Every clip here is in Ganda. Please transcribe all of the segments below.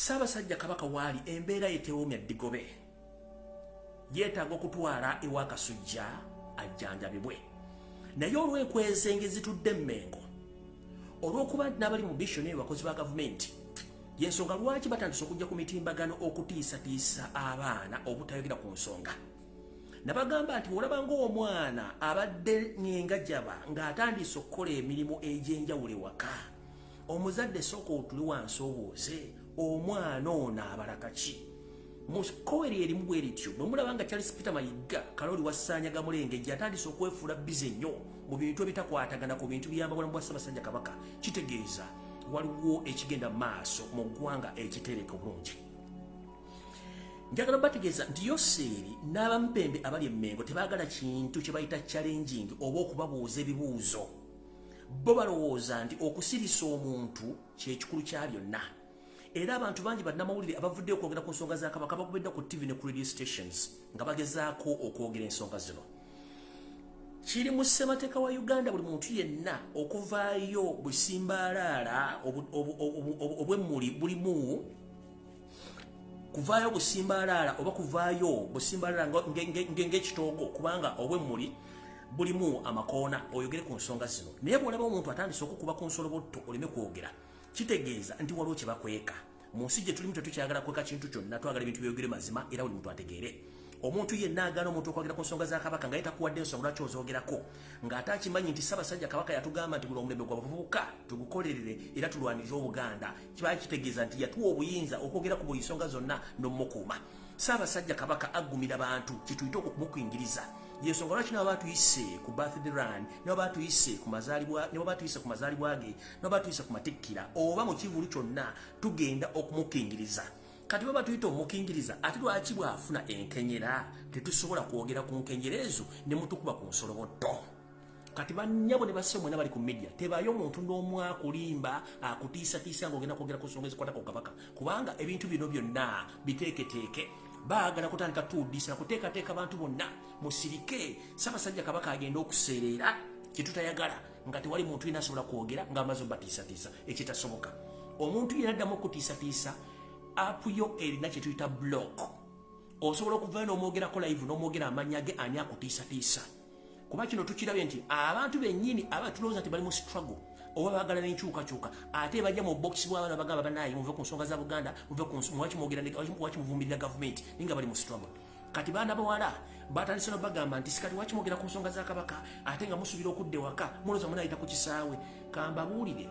Ssaabasajja Kabaka waali embeera yetewoomya ddigobe yeetaaga okutwala ewa Kasujja ajjanjabibwe naye olw'enkwezenge zitudde Mmengo olw'okuba nti n'abali mu dictionary bakozi ba gavumenti y'ensonga lwaki batandise okujja ku mitimbagano okutiisatiisa abaana obutayogera ku nsonga nabagamba nti bw'olaba ng'omwana abadde ng'engajjaba ng'atandise okukola emirimu egy'enjawulo ewaka omuzadde sooka otuli wansi obuuze omwana ono abalaka ki mu kkoweri erimu bwe lityo bwe mulaba nga Charles Peter Mayiga Kaloli Wassaanyaga Mulengejja atandise okwefuula bize nnyo mu bintu ebitakwatagana ku bintu biyamba bulamu bwa Ssaabasajja Kabaka kitegeeza waliwo ekigenda maaso mu ggwanga ekitereka obulungi. Njagala bategeeza nti Yoseeri n'abampembe abali Mmengo tebaagala kintu kye bayita challenging oba okubabuuza ebibuuzo bo balowooza nti okusirisa omuntu kyekikulu kya byonna era abantu bangi bannamawulire abavuddeyo okwogera ku nsonga za Kabaka bakubedda ku TV ne ku radio stations nga bagezaako okwogera ensonga zino. Kiri mu ssemateeka wa Uganda buli muntu yenna okuvaayo busimbaalaala obw'emmuli bulimu kuvaayo busimbaalaala oba kuvaayo busimbaalaala ng'ekitoogo kubanga obw'emmuli bulimu amakoona oyogere ku nsonga zino naye bw'olaba omuntu atandise okukuba ku nsolobotto oleme kwogera kitegeeza nti waliwo kye bakweka mu nsi gye tulimu tetukyagala kweka kintu kyonna twagala ebintu byogere mazima era buli muntu ategeere omuntu yenna agaana omuntu okwogera ku nsonga za Kabaka nga yetakuwadde ensonga lwaki ozoogerako ng'ate akimanyi nti Ssaabasajja Kabaka yatugamba nti guno omulembe gw'abavubuka tugukolerere era tulwanirire Obuganda kiba kitegeeza nti yatuwa obuyinza okwogera ku buli nsonga zonna n'omukuuma Ssaabasajja Kabaka aggumira bantu kituyite okumukuyingiriza yensonga lwaki nabo batuyise ku birthday run nabo batuyise ku mazaalibwa ge nabo batuyise ku matikkira oba mu kivulu kyonna tugenda okumukingiriza kati baba tuyita omukingiriza ate lwaki bw'afuna enkenyera tetusobola kwogera ku nkenyera ezo ne mutukuba ku nsolobotto kati bannyabo ne basse mwena bali ku media tebayo omuntu n'omu akulimba akutiisatiisa ng'ogenda kwogera ku nsonga ezikwata ku Kabaka kubanga ebintu bino byonna biteeketeeke baagala kutandika tuudisa kuteekateeka abantu bonna musirike Ssaabasajja Kabaka agenda okuseerera kyetutayagala nga tewali muntu yenna asobola kwogera ng'amaze obatiisatiisa ekitasoboka omuntu yenna addamu okutiisatiisa apu yo erina kye tuyita block osobola okuvaayo n'omwogerako live n'omwogera amannya ge ani akutiisatiisa kuba kino tukirabye nti abantu bennyini abatulowooza nti bali mu struggle oba baagala n'enkyukakyuka ate bajja mu box bw'abaana bagamba banaye muve ku nsonga za Buganda wakimuvumirira gavumenti ninga bali mu struggle kati baana bawala batandise n'obagamba nti sikati wakimwogera ku nsonga za Kabaka ate nga musubira okudda ewaka mulowooza munayita ku kisaawe kambabuulire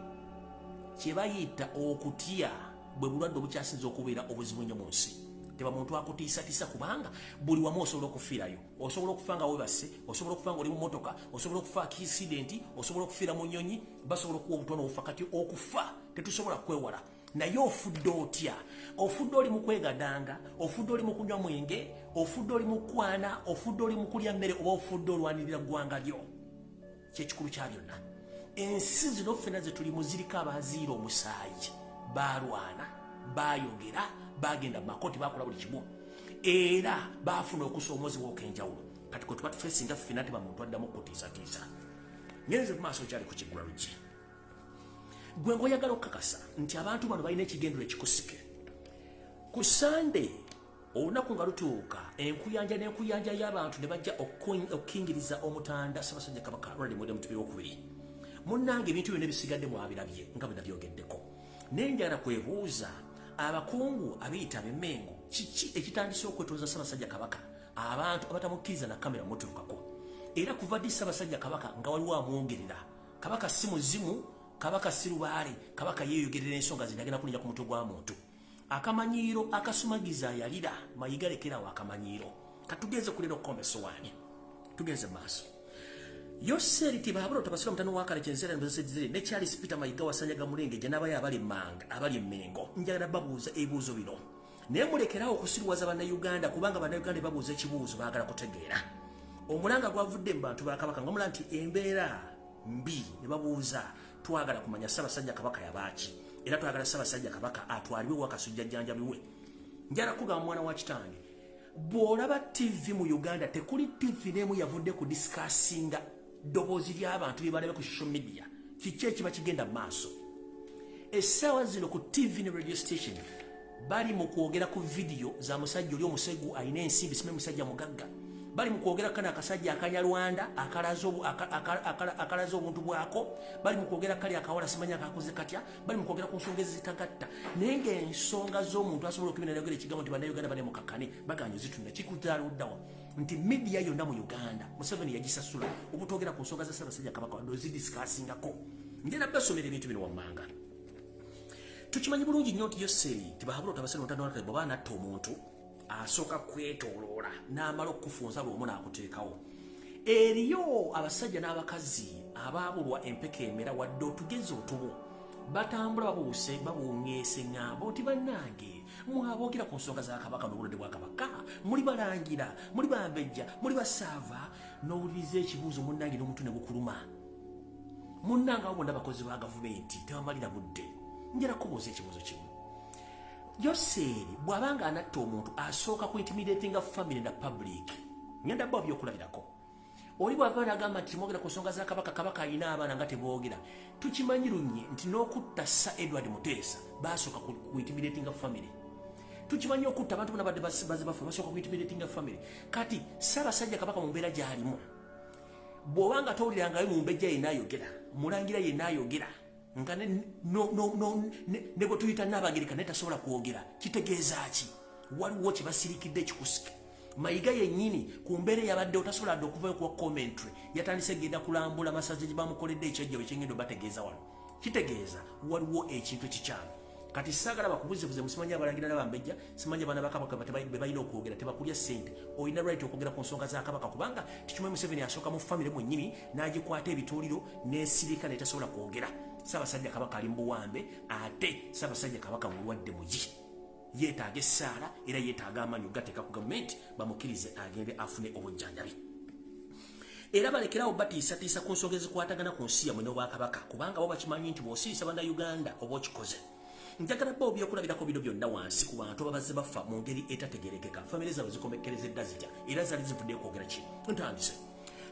kye bayita okutya bwe bulwadde obukyasinza okubeera obuzibu nnyo mu nsi teba muntu akutiisatiisa kubanga buli wamu osobola okufiirayo osobola okufa nga webase osobola okufa nga oli mu motoka osobola okufa akisidenti osobola okufiira mu nnyonyi basobola okuwa obutono obufa kati okufa tetusobola kwewala naye ofudde otya ofudde oli mu kwegadanga ofudde oli mu kunywa mwenge ofudde oli mu kwana ofudde oli mu kulya mmere oba ofudde olwanirira ggwanga lyo kyekikulu kya byonna ensi zino ffena ze tulimu ziriko abaziira omusaayi balwana bayogera bagenda makoti bakola buli kimu era bafuna okusoomozi w'okwenjawulo kati kwe tuba tufeesinga ffena teba muntu addamu okutiisatiisa ngenze mu maaso kyali ku kiggula lugi gwe ngoyagala okukakasa nti abantu bano balina ekigendero ekikusike ku Sande olunaku nga lutuuka enkuyanja n'enkuyanja y'abantu ne bajja okukingiriza omutanda Ssaabasajja Kabaka Ronald Muwenda Mutebi II munnange ebintu byonna ebisigadde mwabirabye nga bwe nabyogeddeko nenjagala kwebuuza abakungu abiyita ab'Emmengo kiki ekitandise okwetooza Ssaabasajja Kabaka abantu abatamukkiriza na kamera mutuukako era kuva ddi Ssaabasajja Kabaka nga waliwo amwongerera Kabaka si muzimu Kabaka si lubaale Kabaka yeeyogerera ensonga zindagenda kulinnya ku mutwe gwa muntu akamanyiiro akasumagiza yalira Mayiga lekerawo akamanyiiro katugenze kulera okukomba essowaani tugenze maaso Yoseeri tibaabula otabasira mutano wakale kyenzera mbezezire ne Charles Peter Mayiga Wassaanyaga Mulengejja n'abaye abali Mmengo njagala babuuza ebibuuzo bino naye mulekerawo okusirwaza bannayuganda kubanga bannayuganda babuuza ekibuuzo baagala kutegeera omulanga gwavudde mu bantu ba Kabaka nga mulanga nti embeera mbi ne babuuza twagala kumanya Ssaabasajja Kabaka yabaaki era twagala Ssaabasajja Kabaka atwalibwe wa Kasujja ajjanjabibwe njala kugamba mwana wa kitange bw'olaba TV mu Uganda tekuli TV n'emu yavudde ku discussinga ddoboozi ly'abantu bye balabe ku social media kiki ekiba kigenda mu maaso essaawa zino ku TV ne radio station bali mu kwogera ku video za musajja oli omusegu ayina ensimbi sime musajja mugagga bali mu kwogera kana akasajja akanyalwanda akalazo obuntu bwako bali mu kwogera kali akawala simanya akakoze katya bali mu kwogera ku nsonga ezitagatta nenge ensonga z'omuntu asobola okubina nayogera ekigambo nti bannayuganda bane mukakane baganye zitunda kikutaaluddawa nti media yonna mu Uganda Museveni yagisasula obutogera ku nsonga za Ssaabasajja Kabaka wadozidiscussingako ngenda basomera ebintu bino wammanga tukimanyi bulungi nnyo nti Yoseri tibahabula otabasene ontandowalakale bw'oba natta omuntu asooka kwetoloola n'amala okufunza lw'omu n'akuteekawo eriyo abasajja n'abakazi abaabulwa empeka emera wadde otugezi otumu batambula babuuse babuŋŋeese ŋŋambo nti bannange mwaboogera ku nsonga za Kabaka n'obulwadde bwa Kabaka muli balangira muli bambejja muli basaava n'owuliriza ekibuuzo munnange n'omuntu ne bukuluma munnange abo bonna bakozi ba gavumenti tebamalira budde njala kubuuza ekibuuzo kimu Yoseri bw'abanga anatta omuntu asooka ku intimidating family na public ngenda bba byokulabirako oli bw'ava n'agamba nti mwogera ku nsonga za Kabaka Kabaka alina abaana nga teboogera tukimanyi lunye nti n'okutta Sir Edward Muteesa basooka ku intimidating family tukimanyi okutta abantu bonna badde baze bafa basooka ku intimidating family kati Ssaabasajja Kabaka mu mbeera gy'alimu bw'obanga towulirangayo mu mbejja yenna ayogera mulangira yenna ayogera nga ne bwe tuyita n'Abagereka naye tasobola kwogera kitegeeza ki waliwo kye basirikidde ekikusike mayiga yennyini ku mbeera eyabadde otasobola dde okuvayo kuwa commentary yatandise genda kulambula amasazi gye bamukoledde ekyajja bwe kyengenda bategeeza wano kitegeeza waliwo ekintu ekikyamu kati saagala bakubuzebuze musimanya abalangira n'abambejja simanya abaana ba Kabaka be balina okwogera tebakulya ssente olina right okwogera ku nsonga za Kabaka kubanga tikimwe Museveni asooka mu famire mwennyini n'agikwata ebituuliro n'esirika n'etasobola kwogera Ssaabasajja Kabaka ali mu buwambe ate Ssaabasajja Kabaka mulwadde mugi yeetaaga essaala era yeetaaga amaanyi ogateeka ku gavumenti bamukkirize agende afune obujjanjabi era balekerawo batiisatiisa ku nsonga ezikwatagana ku nsi yamwe n'Obwakabaka kubanga bo bakimanyi nti bw'osiisa bannayuganda oba okikoze njagala bba obyokulabirako bino byonna wansi ku bantu ababazze bafa mu ngeri etategerekeka famire zaabwe zikomekkerezedda zitya era zaali zivuddeyo kwogera ki ntandise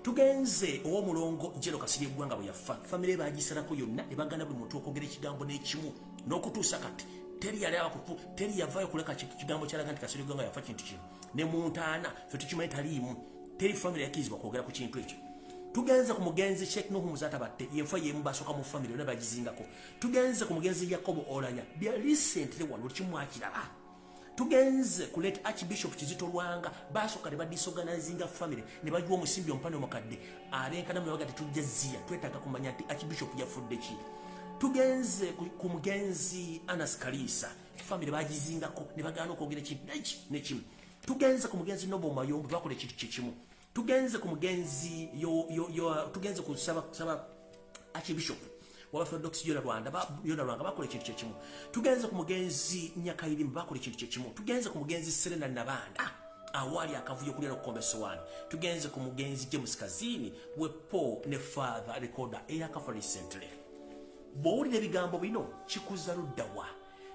tugenze ow'omulongo Jero Kasirye eggwanga bwe yafa famire bagisalako yonna ne bagana buli muntu okwogera ekigambo n'ekimu n'okutuusa kati teri yavaayo kuleka kigambo kyalaga nti Kasirye eggwanga yafa kintu kino ne mu ntaana ffe tukimanyi taliimu teri famire yakkirizibwa kwogera ku kintu ekyo tugenze ku mugenzi Sheikh Nuhu Muzata batte yenfa yemu basooka mu famire yonna bagizingako tugenze ku mugenzi Yakobo Olanya bya recently wano kimwakiraba tugenze ku late Archbishop Kizito Lwanga basooka ne badisorganizinga famire ne bajuwa omusimbi omupande omukadde abenkana mu bagati tujja ziya twetaaga kumanya nti Archbishop yafudde ki tugenze ku mugenzi Anas Kalisa famire bagizingako ne bagaana okwogera ekintu nekimu tugenze ku mugenzi Nobo Mayombe bakola ekintu kikimu tugenze ku mugenzi tugenze ku saba Archbishop w'Abaorthodox Yona Rwanda bakola ekintu kyekimu tugenze ku mugenzi Nyakayirimba bakola ekintu kyekimu tugenze ku mugenzi Serena Nabanda awali akavuyo kulira okukomba essowaani tugenze ku mugenzi James Kazini wepo ne father recorder eyakafa recently bw'owulira ebigambo bino kikuza luddawa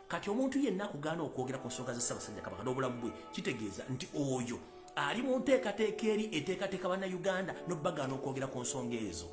kati omuntu yenna akugaana okwogera ku nsonga za Ssaabasajja Kabaka n'obulamu bwe kitegeeza nti oyo ali mu nteekateeka eri eteekateeka bannayuganda n'obbagaana okwogera ku nsonga ezo